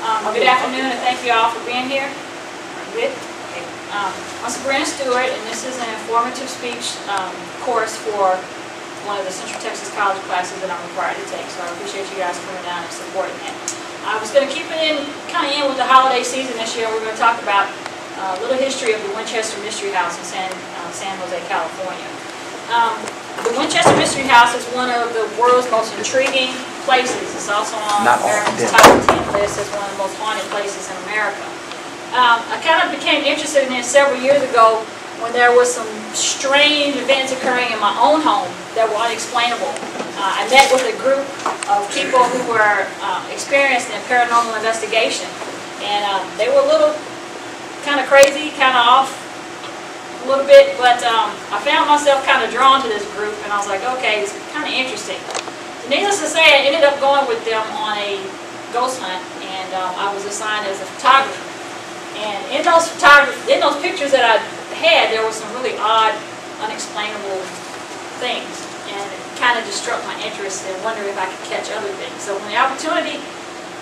Good afternoon, and thank you all for being here. Good. Okay. I'm Sabrina Stewart, and this is an informative speech course for one of the Central Texas College classes that I'm required to take. So I appreciate you guys coming down and supporting that. I was going to keep it kind of in with the holiday season this year. We're going to talk about a little history of the Winchester Mystery House in San Jose, California. The Winchester Mystery House is one of the world's most intriguing places. It's also on America's top 10 list as one of the most haunted places in America. I kind of became interested in it several years ago when there was some strange events occurring in my own home that were unexplainable. I met with a group of people who were experienced in paranormal investigation, and they were a little kind of crazy, kind of off a little bit, but I found myself kind of drawn to this group, and I was like, okay, it's kind of interesting. So needless to say, I ended up going with them on a ghost hunt, and I was assigned as a photographer. And in those pictures that I had, there were some really odd, unexplainable things, and it kind of just struck my interest and wondered if I could catch other things. So when the opportunity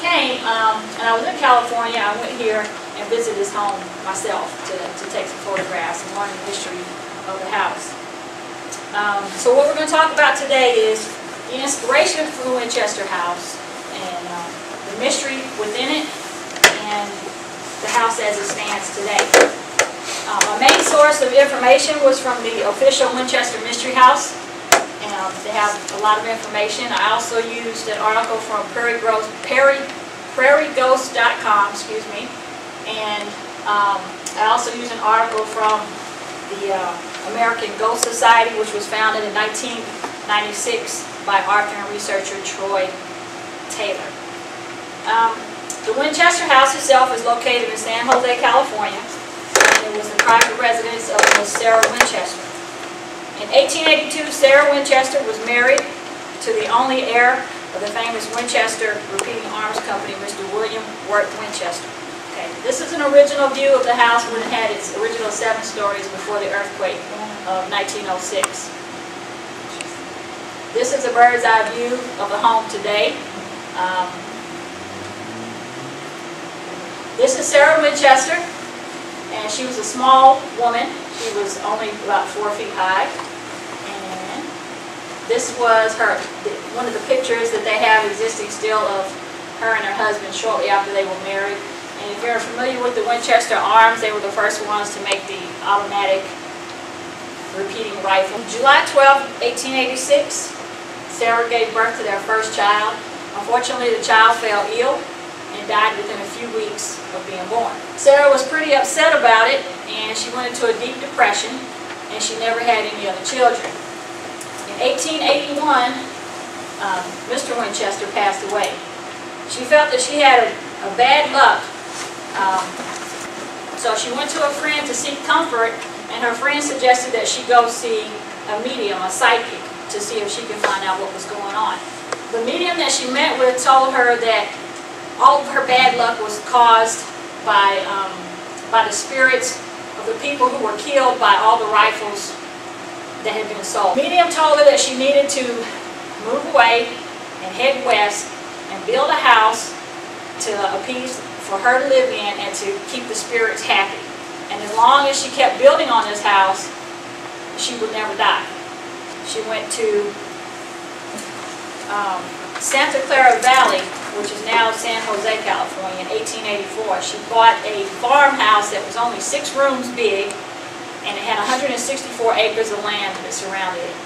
came, and I was in California, I went here and visited his home myself to take some photographs and learn the history of the house. So what we're going to talk about today is the inspiration for the Winchester House and the mystery within it and the house as it stands today. My main source of information was from the official Winchester Mystery House, and they have a lot of information. I also used an article from prairieghost.com, excuse me, and I also used an article from the American Ghost Society, which was founded in 1996 by author and researcher Troy Taylor. The Winchester House itself is located in San Jose, California, and it was the private residence of Miss Sarah Winchester. In 1882, Sarah Winchester was married to the only heir of the famous Winchester Repeating Arms Company, Mr. William Wirt Winchester. Okay, this is an original view of the house when it had its original 7 stories before the earthquake of 1906. This is a bird's eye view of the home today. This is Sarah Winchester, and she was a small woman. She was only about 4 feet high. And this was one of the pictures that they have existing still of her and her husband shortly after they were married. And if you're familiar with the Winchester arms, they were the first ones to make the automatic repeating rifle. July 12, 1886, Sarah gave birth to their first child. Unfortunately, the child fell ill and died within a few weeks of being born. Sarah was pretty upset about it, and she went into a deep depression, and she never had any other children. In 1881, Mr. Winchester passed away. She felt that she had a bad luck, so she went to a friend to seek comfort, and her friend suggested that she go see a medium, a psychic, to see if she could find out what was going on. The medium that she met with told her that all of her bad luck was caused by the spirits of the people who were killed by all the rifles that had been sold. The medium told her that she needed to move away and head west and build a house to appease for her to live in and to keep the spirits happy. And as long as she kept building on this house, she would never die. She went to Santa Clara Valley, which is now San Jose, California, in 1884. She bought a farmhouse that was only 6 rooms big, and it had 164 acres of land that surrounded it.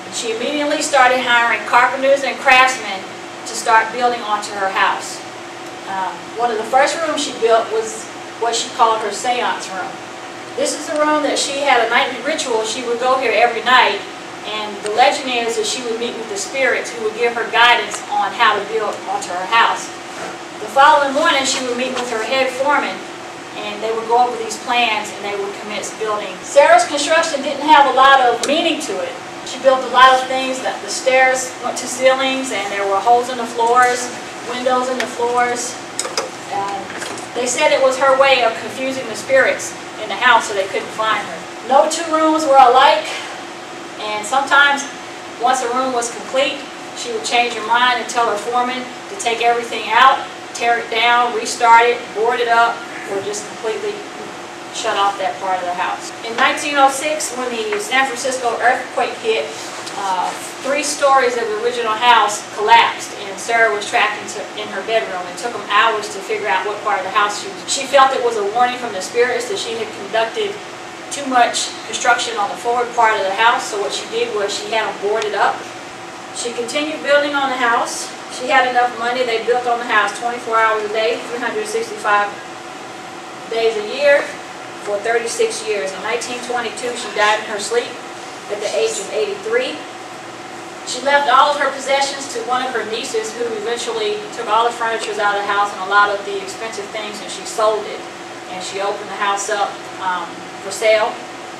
And she immediately started hiring carpenters and craftsmen to start building onto her house. One of the first rooms she built was what she called her seance room. This is the room that she had a nightly ritual. She would go here every night, and the legend is that she would meet with the spirits who would give her guidance on how to build onto her house. The following morning, she would meet with her head foreman, and they would go over these plans, and they would commence building. Sarah's construction didn't have a lot of meaning to it. She built a lot of things. That the stairs went to ceilings, and there were holes in the floors, windows in the floors. They said it was her way of confusing the spirits in the house so they couldn't find her. No 2 rooms were alike. And sometimes, once a room was complete, she would change her mind and tell her foreman to take everything out, tear it down, restart it, board it up, or just completely shut off that part of the house. In 1906, when the San Francisco earthquake hit, 3 stories of the original house collapsed, and Sarah was trapped in her bedroom. It took them hours to figure out what part of the house she was. She felt it was a warning from the spirits that she had conducted too much construction on the forward part of the house, so what she did was she had them boarded up. She continued building on the house. She had enough money. They built on the house 24 hours a day, 365 days a year for 36 years. In 1922, she died in her sleep at the age of 83. She left all of her possessions to one of her nieces, who eventually took all the furniture out of the house and a lot of the expensive things, and she sold it. And she opened the house up for sale,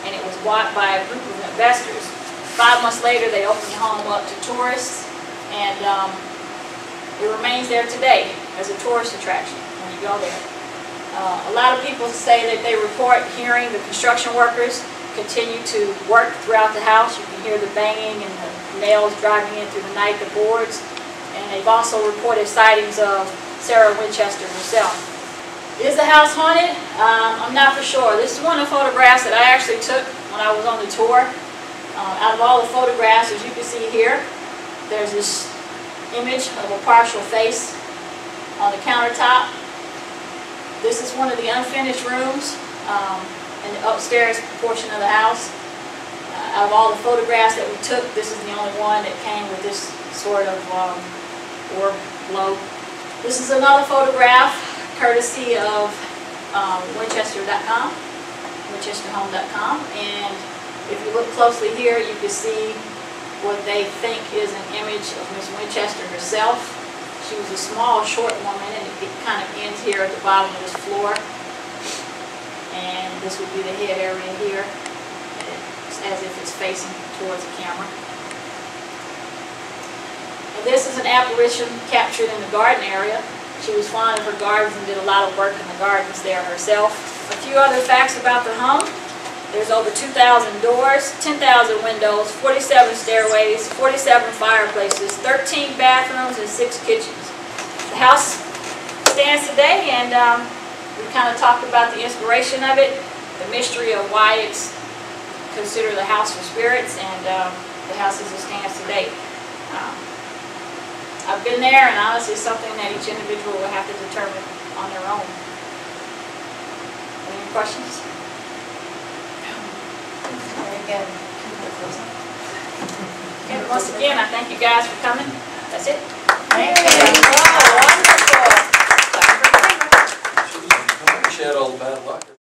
and it was bought by a group of investors. 5 months later, they opened the home up to tourists, and it remains there today as a tourist attraction when you go there. A lot of people say that they report hearing the construction workers continue to work throughout the house. You can hear the banging and the nails driving in through the night, the boards, and they've also reported sightings of Sarah Winchester herself. Is the house haunted? I'm not for sure. This is one of the photographs that I actually took when I was on the tour. Out of all the photographs, as you can see here, there's this image of a partial face on the countertop. This is one of the unfinished rooms in the upstairs portion of the house. Out of all the photographs that we took, this is the only one that came with this sort of orb glow. This is another photograph courtesy of Winchester.com, WinchesterHome.com, and if you look closely here, you can see what they think is an image of Miss Winchester herself. She was a small, short woman, and it kind of ends here at the bottom of this floor. And this would be the head area here, as if it's facing towards the camera. And this is an apparition captured in the garden area. She was fond of her gardens and did a lot of work in the gardens there herself. A few other facts about the home. There's over 2,000 doors, 10,000 windows, 47 stairways, 47 fireplaces, 13 bathrooms, and 6 kitchens. The house stands today, and we kind of talked about the inspiration of it, the mystery of why it's considered a house for spirits, and the house as it stands today. I've been there, and honestly, it's something that each individual will have to determine on their own. Any questions? Very good. Okay, once again, I thank you guys for coming. That's it. Thank you. Wow, wonderful. She had all the bad luck.